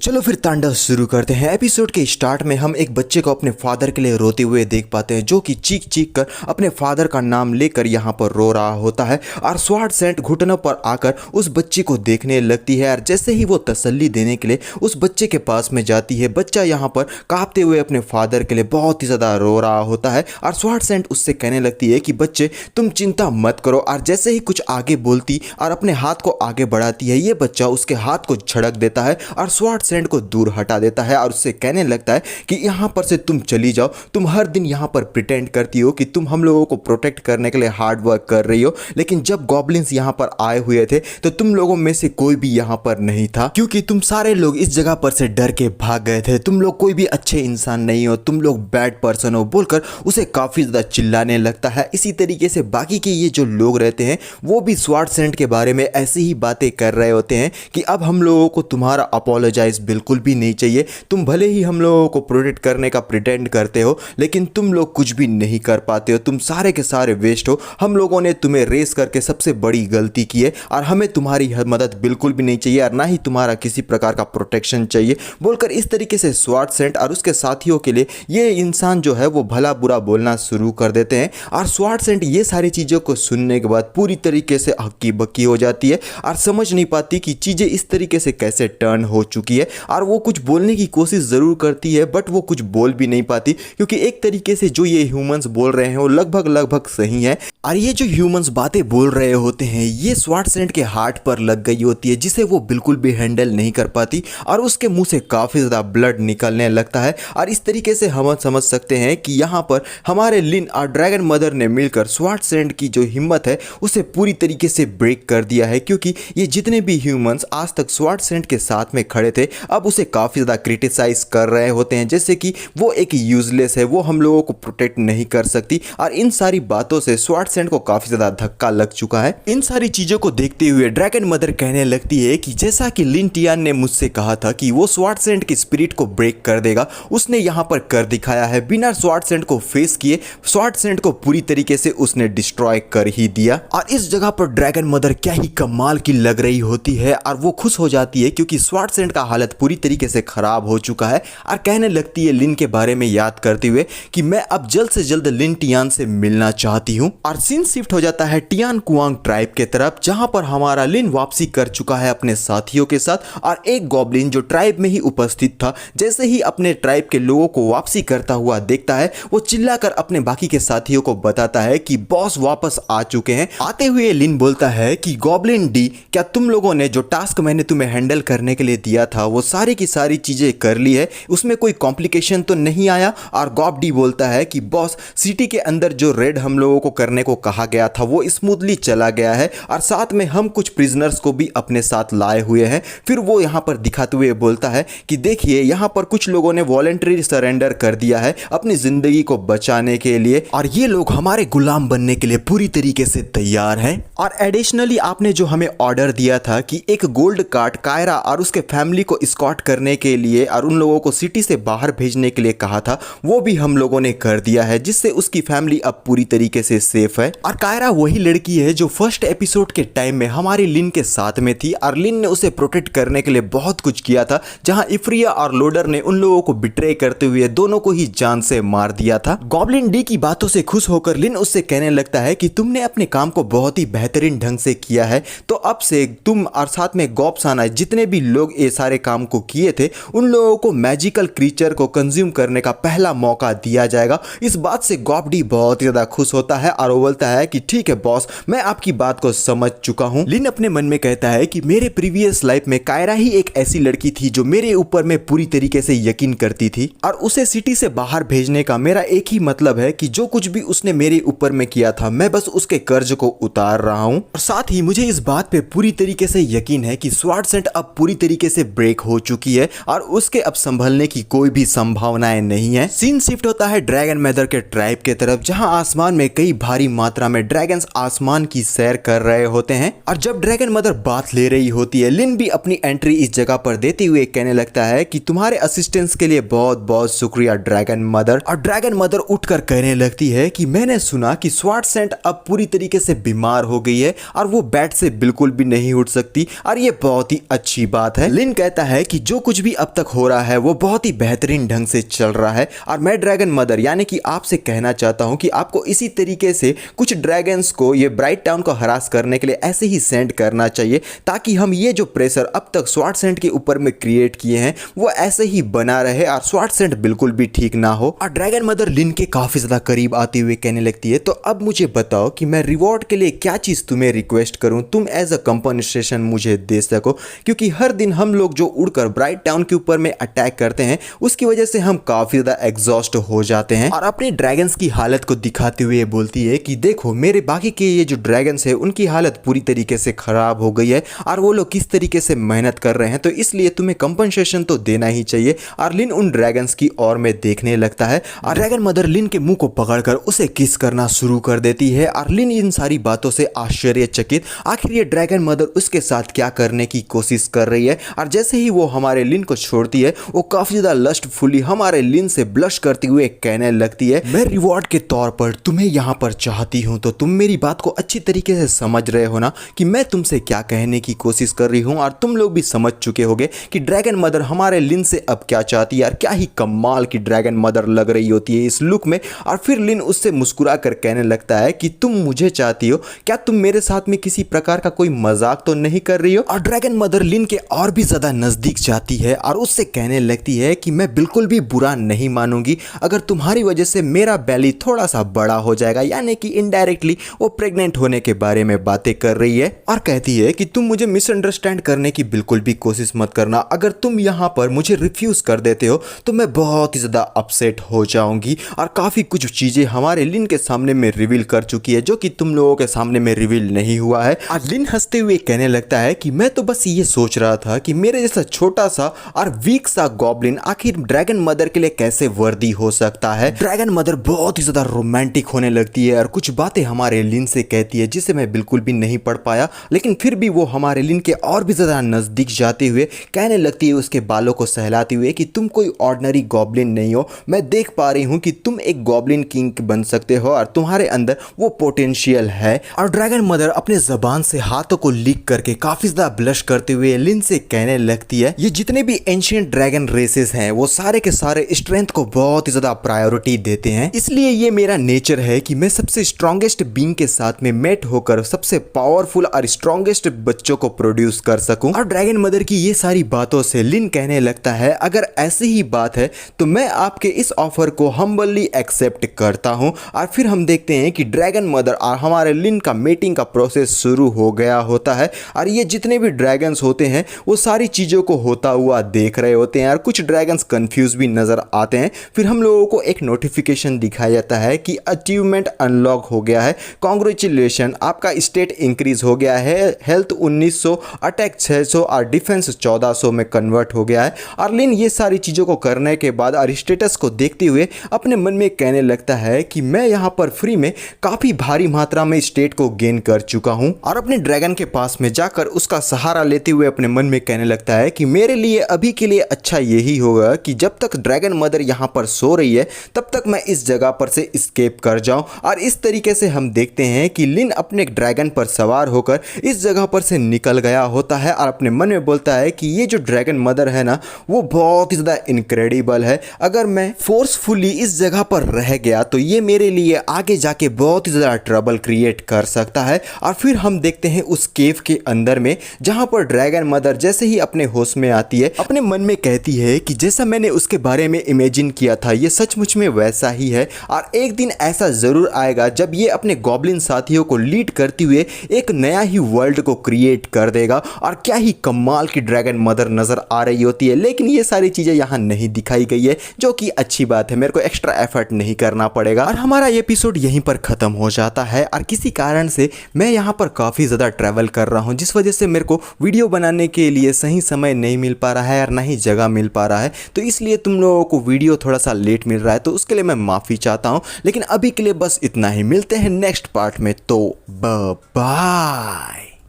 चलो फिर तांडव शुरू करते हैं। एपिसोड के स्टार्ट में हम एक बच्चे को अपने फादर के लिए रोते हुए देख पाते हैं, जो कि चीख चीख कर अपने फादर का नाम लेकर यहाँ पर रो रहा होता है। और स्वाट सेंट घुटनों पर आकर उस बच्चे को देखने लगती है और जैसे ही वो तसल्ली देने के लिए उस बच्चे के पास में जाती है, बच्चा यहाँ पर कांपते हुए अपने फादर के लिए बहुत ही ज़्यादा रो रहा होता है। और स्वाट सेंट उससे कहने लगती है कि बच्चे तुम चिंता मत करो। और जैसे ही कुछ आगे बोलती और अपने हाथ को आगे बढ़ाती है, ये बच्चा उसके हाथ को झड़क देता है और स्वाट सेंट को दूर हटा देता है और उससे कहने लगता है कि यहाँ पर से तुम चली जाओ। तुम हर दिन यहाँ पर प्रिटेंड करती हो कि तुम हम लोगों को प्रोटेक्ट करने के लिए हार्ड वर्क कर रही हो, लेकिन जब गॉब्लिन्स यहाँ पर आए हुए थे तो तुम लोगों में से कोई भी यहाँ पर नहीं था, क्योंकि तुम सारे लोग इस जगह पर से डर के भाग गए थे। तुम लोग कोई भी अच्छे इंसान नहीं हो, तुम लोग बैड पर्सन हो, बोलकर उसे काफ़ी ज़्यादा चिल्लाने लगता है। इसी तरीके से बाकी के ये जो लोग रहते हैं वो भी स्वाट सेंट के बारे में ऐसी ही बातें कर रहे होते हैं कि अब हम लोगों को तुम्हारा अपोलोजाइज बिल्कुल भी नहीं चाहिए। तुम भले ही हम लोगों को प्रोटेक्ट करने का प्रिटेंड करते हो, लेकिन तुम लोग कुछ भी नहीं कर पाते हो, तुम सारे के सारे वेस्ट हो। हम लोगों ने तुम्हें रेस करके सबसे बड़ी गलती की है और हमें तुम्हारी मदद बिल्कुल भी नहीं चाहिए और ना ही तुम्हारा किसी प्रकार का प्रोटेक्शन चाहिए, बोलकर इस तरीके से स्वाट सेंट और उसके साथियों के लिए ये इंसान जो है वो भला बुरा बोलना शुरू कर देते हैं। और स्वाट सेंट ये सारी चीज़ों को सुनने के बाद पूरी तरीके से हक्की बक्की हो जाती है और समझ नहीं पाती कि चीज़ें इस तरीके से कैसे टर्न हो चुकी है। और वो कुछ बोलने की कोशिश ज़रूर करती है, बट वो कुछ बोल भी नहीं पाती, क्योंकि एक तरीके से जो ये ह्यूमंस बोल रहे हैं वो लगभग सही है। और ये जो ह्यूमंस बातें बोल रहे होते हैं ये स्वाट सेंट के हार्ट पर लग गई होती है, जिसे वो बिल्कुल भी हैंडल नहीं कर पाती और उसके मुंह से काफ़ी ज़्यादा ब्लड निकलने लगता है। और इस तरीके से हम समझ सकते हैं कि यहाँ पर हमारे लिन और ड्रैगन मदर ने मिलकर स्वाट सेंट की जो हिम्मत है उसे पूरी तरीके से ब्रेक कर दिया है, क्योंकि ये जितने भी ह्यूमंस आज तक स्वाट सेंट के साथ में खड़े थे अब उसे काफ़ी ज़्यादा क्रिटिसाइज कर रहे होते हैं, जैसे कि वो एक यूजलेस है, वो हम लोगों को प्रोटेक्ट नहीं कर सकती। और इन सारी बातों से स्वाट सेंट को काफ़ी ज़्यादा धक्का लग चुका है। इन सारी चीज़ों को देखते हुए ड्रैगन मदर कहने लगती है कि जैसा कि लिन टियान ने मुझसे कहा था कि वो स्वाट सेंट की स्पिरिट को ब्रेक कर देगा, उसने यहाँ पर कर दिखाया है। बिना स्वाट सेंट को फेस किए स्वाट सेंट को पूरी तरीके से उसने डिस्ट्रॉय कर ही दिया। और इस जगह पर ड्रैगन मदर क्या ही कमाल की लग रही होती है और वो खुश हो जाती है, क्योंकि स्वाट सेंट का हालत पूरी तरीके से खराब हो चुका है। और कहने लगती है लिन के बारे में याद करते हुए कि मैं अब जल्द से जल्द लिन टियान से मिलना चाहती हूँ। और सीन शिफ्ट हो जाता है टियान कुआंग ट्राइब के तरफ, जहां पर हमारा लिन वापसी कर चुका है अपने साथियों के साथ। और एक गॉब्लिन जो ट्राइब में ही उपस्थित था, जैसे ही अपने ट्राइब के लोगों को वापसी करता हुआ देखता है वो चिल्लाकर अपने बाकी के साथियों को बताता है कि बॉस वापस आ चुके हैं। आते हुए लिन बोलता है कि गॉब्लिन डी, क्या तुम लोगों ने जो टास्क मैंने तुम्हें हैंडल करने के लिए दिया था वो सारी की सारी चीजें कर ली है, उसमें कोई कॉम्प्लिकेशन तो नहीं आया? और गॉब डी बोलता है कि बॉस, सिटी के अंदर जो रेड हम लोगों को करने को कहा गया था वो स्मूथली चला गया है और साथ में हम कुछ प्रिजनर्स को भी अपने साथ लाए हुए हैं। फिर वो यहाँ पर दिखाते हुए बोलता है कि देखिए यहाँ पर कुछ लोगों ने वॉलंटरी सरेंडर कर दिया है अपनी जिंदगी को बचाने के लिए और ये लोग हमारे गुलाम बनने के लिए पूरी तरीके से तैयार हैं। और एडिशनली आपने जो हमें ऑर्डर दिया था कि एक गोल्ड कार्ट कायरा और उसके फैमिली को स्कॉट करने के लिए और उन लोगों को सिटी से बाहर भेजने के लिए कहा था, वो भी हम लोगों ने कर दिया है, जिससे उसकी फैमिली अब पूरी तरीके से सेफ है। और कायरा वही लड़की है जो फर्स्ट एपिसोड के टाइम में हमारी लिन के साथ में थी और लिन ने उसे प्रोटेक्ट करने के लिए बहुत कुछ किया था, जहां इफ्रिया और लोडर ने उन लोगों को बिट्रे करते हुए दोनों को ही जान से मार दिया था। गॉब्लिन डी की बातों से खुश होकर लिन उससे कहने लगता है कि तुमने अपने काम को बहुत ही बेहतरीन ढंग से किया है, तो अब से तुम और साथ में गॉब्साना जितने भी लोग ये सारे काम को किए थे उन लोगों को मैजिकल क्रीचर को कंज्यूम करने का पहला मौका दिया जाएगा। इस बात से गॉब डी बहुत ज्यादा खुश होता है और वो बोलता है कि ठीक है बॉस, मैं आपकी बात को समझ चुका हूं। लिन अपने मन में कहता है कि मेरे प्रीवियस लाइफ में कायरा ही एक ऐसी लड़की थी जो मेरे ऊपर में पूरी तरीके से यकीन करती थी और उसे सिटी से बाहर भेजने का मेरा एक ही मतलब है कि जो कुछ भी उसने मेरे ऊपर में किया था मैं बस उसके कर्ज को उतार रहा हूं। और साथ ही मुझे इस बात पे पूरी तरीके से यकीन है कि स्वाट सेंट अब पूरी तरीके से ब्रेक हो चुकी है और उसके अब संभलने की कोई भी संभावनाएं नहीं है। सीन शिफ्ट होता है ड्रैगन मदर के ट्राइब के तरफ, जहां आसमान में कई भारी मात्रा में ड्रैगन्स आसमान की सैर कर रहे होते हैं। और जब ड्रैगन मदर बात ले रही होती है, लिन भी अपनी एंट्री इस जगह पर देते हुए कहने लगता है कि तुम्हारे असिस्टेंस के लिए बहुत बहुत शुक्रिया ड्रैगन मदर। और ड्रैगन मदर उठकर कहने लगती है कि मैंने सुना कि स्वाट सेंट अब पूरी तरीके से बीमार हो गई है और वो बेड से बिल्कुल भी नहीं उठ सकती और ये बहुत ही अच्छी बात है। लिन कहता है कि जो कुछ भी अब तक हो रहा है वो बहुत ही बेहतरीन ढंग से चल रहा है और मैं ड्रैगन मदर यानी कि आपसे कहना चाहता हूं कि आपको इसी तरीके से कुछ ड्रैगन्स को ये ब्राइट टाउन को हरास करने के लिए ऐसे ही सेंड करना चाहिए ताकि हम ये जो प्रेशर अब तक स्वॉर्ड सेंट के ऊपर में क्रिएट किए हैं वो ऐसे ही बना रहे और स्वॉर्ड सेंट बिल्कुल भी ठीक ना हो। और ड्रैगन मदर लिन के काफी ज्यादा करीब आते हुए कहने लगती है, तो अब मुझे बताओ कि मैं रिवॉर्ड के लिए क्या चीज तुम्हें रिक्वेस्ट करूं, तुम एज अ कंपनसेशन मुझे दे सको, क्योंकि हर दिन हम लोग जो उड़कर ब्राइट टाउन के ऊपर में अटैक करते हैं उसकी वजह से हम काफी ज्यादा एग्जॉस्ट हो जाते हैं। और अपने ड्रैगन्स की हालत को दिखाते हुए बोलती है कि देखो मेरे बाकी के ये जो ड्रैगन्स है उनकी हालत पूरी तरीके से खराब हो गई है और वो लोग किस तरीके से मेहनत कर रहे हैं, तो इसलिए तुम्हें कंपनसेशन तो देना ही चाहिए। और लिन उन ड्रैगन्स की ओर में देखने लगता है और ड्रैगन मदर लिन के मुंह को पकड़कर उसे किस करना शुरू कर देती है और लिन इन सारी बातों से आश्चर्यचकित, आखिर ये ड्रैगन मदर उसके साथ क्या करने की कोशिश कर रही है। और जैसे ही वो हमारे लिन को छोड़ती है वो काफी ज्यादा लस्टफुली हमारे लिन से ब्लश करते हुए कहने लगती है, मैं रिवॉर्ड के तौर पर तुम्हें यहाँ पर चाहती हूँ, तो तुम मेरी बात को अच्छी तरीके से समझ रहे हो ना कि मैं तुमसे क्या कहने की कोशिश कर रही हूँ। और तुम लोग भी समझ चुके होगे कि ड्रैगन मदर हमारे लिन से अब क्या चाहती है। यार क्या ही कमाल की ड्रैगन मदर लग रही होती है इस लुक में। और फिर लिन उससे मुस्कुरा कर कहने लगता है कि तुम मुझे चाहती हो, क्या तुम मेरे साथ में किसी प्रकार का कोई मजाक तो नहीं कर रही हो। और ड्रैगन मदर लिन के और भी ज्यादा नजदीक जाती है और उससे कहने लगती है कि मैं बिल्कुल भी बुरा नहीं मानूंगी अगर तुम्हारी वजह से मेरा बैली थोड़ा सा बड़ा हो जाएगा, यानी कि इनडायरेक्टली वो प्रेग्नेंट होने के बारे में बातें कर रही है। और कहती है कि तुम मुझे मिसअंडरस्टैंड करने की बिल्कुल भी कोशिश मत करना, अगर तुम यहाँ पर मुझे रिफ्यूज कर देते हो तो मैं बहुत ही ज्यादा अपसेट हो जाऊंगी। और काफी कुछ चीजें हमारे लिन के सामने में रिवील कर चुकी है जो कि तुम लोगों के सामने में रिवील नहीं हुआ है। और लिन हंसते हुए कहने लगता है कि मैं तो बस ये सोच रहा था कि मेरे जैसा छोटा सा और वीक सा गॉब्लिन आखिर ड्रैगन मदर के लिए कैसे वर्दी हो सकता है। ड्रैगन मदर बहुत ही ज्यादा रोमांटिक होने लगती है और कुछ बातें हमारे लिन से कहती है जिसे मैं बिल्कुल भी नहीं पढ़ पाया, लेकिन फिर भी वो हमारे लिन के और भी ज्यादा नजदीक जाते हुए कहने लगती है उसके बालों को सहलाते हुए कि तुम कोई ऑर्डिनरी गॉब्लिन नहीं हो, मैं देख पा रही हूँ कि तुम एक गॉब्लिन किंग बन सकते हो और तुम्हारे अंदर वो पोटेंशियल है। और ड्रैगन मदर अपने जबान से हाथों को लीक करके काफी ज्यादा ब्लश करते हुए लिन से कहने लगती है, ये जितने भी एंशिएंट ड्रैगन रेसेस हैं वो सारे के सारे स्ट्रेंथ को बहुत ही ज्यादा प्रायोरिटी देते हैं, इसलिए ये मेरा नेचर है कि मैं सबसे स्ट्रॉन्गेस्ट बीइंग के साथ में मेट होकर सबसे पावरफुल और स्ट्रॉन्गेस्ट बच्चों को प्रोड्यूस कर सकूं। और ड्रैगन मदर की ये सारी बातों से लिन कहने लगता है, अगर ऐसी ही बात है तो मैं आपके इस ऑफर को हम्बली एक्सेप्ट करता हूं। और फिर हम देखते हैं कि ड्रैगन मदर और हमारे लिन का मीटिंग का प्रोसेस शुरू हो गया होता है और ये जितने भी ड्रैगन्स होते हैं वो सारी चीज़ों को होता हुआ देख रहे होते हैं और कुछ ड्रैगन्स कंफ्यूज भी नज़र आते हैं। फिर हम लोगों को एक नोटिफिकेशन दिखाया जाता है कि अचीवमेंट अनलॉक हो गया है, कॉन्ग्रेचुलेशन, आपका स्टेट इंक्रीज हो गया है, हेल्थ 1900, अटैक 600 और डिफेंस 1400 में कन्वर्ट हो गया है। और लिन ये सारी चीज़ों को करने के बाद और स्टेटस को देखते हुए अपने मन में कहने लगता है कि मैं यहाँ पर फ्री में काफ़ी भारी मात्रा में स्टेट को गेन कर चुका हूँ। और अपने ड्रैगन के पास में जाकर उसका सहारा लेते हुए अपने मन में कहने लगता है कि मेरे लिए अभी के लिए अच्छा यही होगा कि जब तक ड्रैगन मदर यहाँ पर सो रही है तब तक मैं इस जगह पर से स्केप कर जाऊं। और इस तरीके से हम देखते हैं कि लिन अपने ड्रैगन पर सवार होकर इस जगह पर से निकल गया होता है और अपने मन में बोलता है कि ये जो ड्रैगन मदर है ना वो बहुत ही ज़्यादा इनक्रेडिबल है, अगर मैं फोर्सफुली इस जगह पर रह गया तो ये मेरे लिए आगे जाके बहुत ही ज़्यादा ट्रबल क्रिएट कर सकता है। और फिर हम देखते हैं उस केव के अंदर में जहाँ पर ड्रैगन मदर जैसे ही अपने होश में आती है अपने मन में कहती है कि जैसा मैंने उसके बारे में इमेजिन किया था ये सचमुच में वैसा ही है और एक दिन ऐसा ज़रूर आएगा जब ये अपने गॉब्लिन साथियों को लीड करते हुए एक नया ही वर्ल्ड को क्रिएट कर देगा। और क्या ही कमाल की ड्रैगन मदर नज़र आ रही होती है, लेकिन ये सारी चीज़ें यहाँ नहीं दिखाई गई है जो कि अच्छी बात है, मेरे को एक्स्ट्रा एफर्ट नहीं करना पड़ेगा। और हमारा एपिसोड यहीं पर ख़त्म हो जाता है और किसी कारण से मैं यहाँ पर काफ़ी ज़्यादा ट्रैवल कर रहा हूँ जिस वजह से मेरे को वीडियो बनाने के लिए सही समय नहीं मिल पा रहा है और ना ही जगह मिल पा रहा है, तो इसलिए तुम लोगों को वीडियो थोड़ा सा लेट मिल रहा है, तो उसके लिए मैं माफ़ी चाहता हूँ। लेकिन अभी के लिए बस इतना ही, मिलते हैं नेक्स्ट पार्ट में, तो बाय।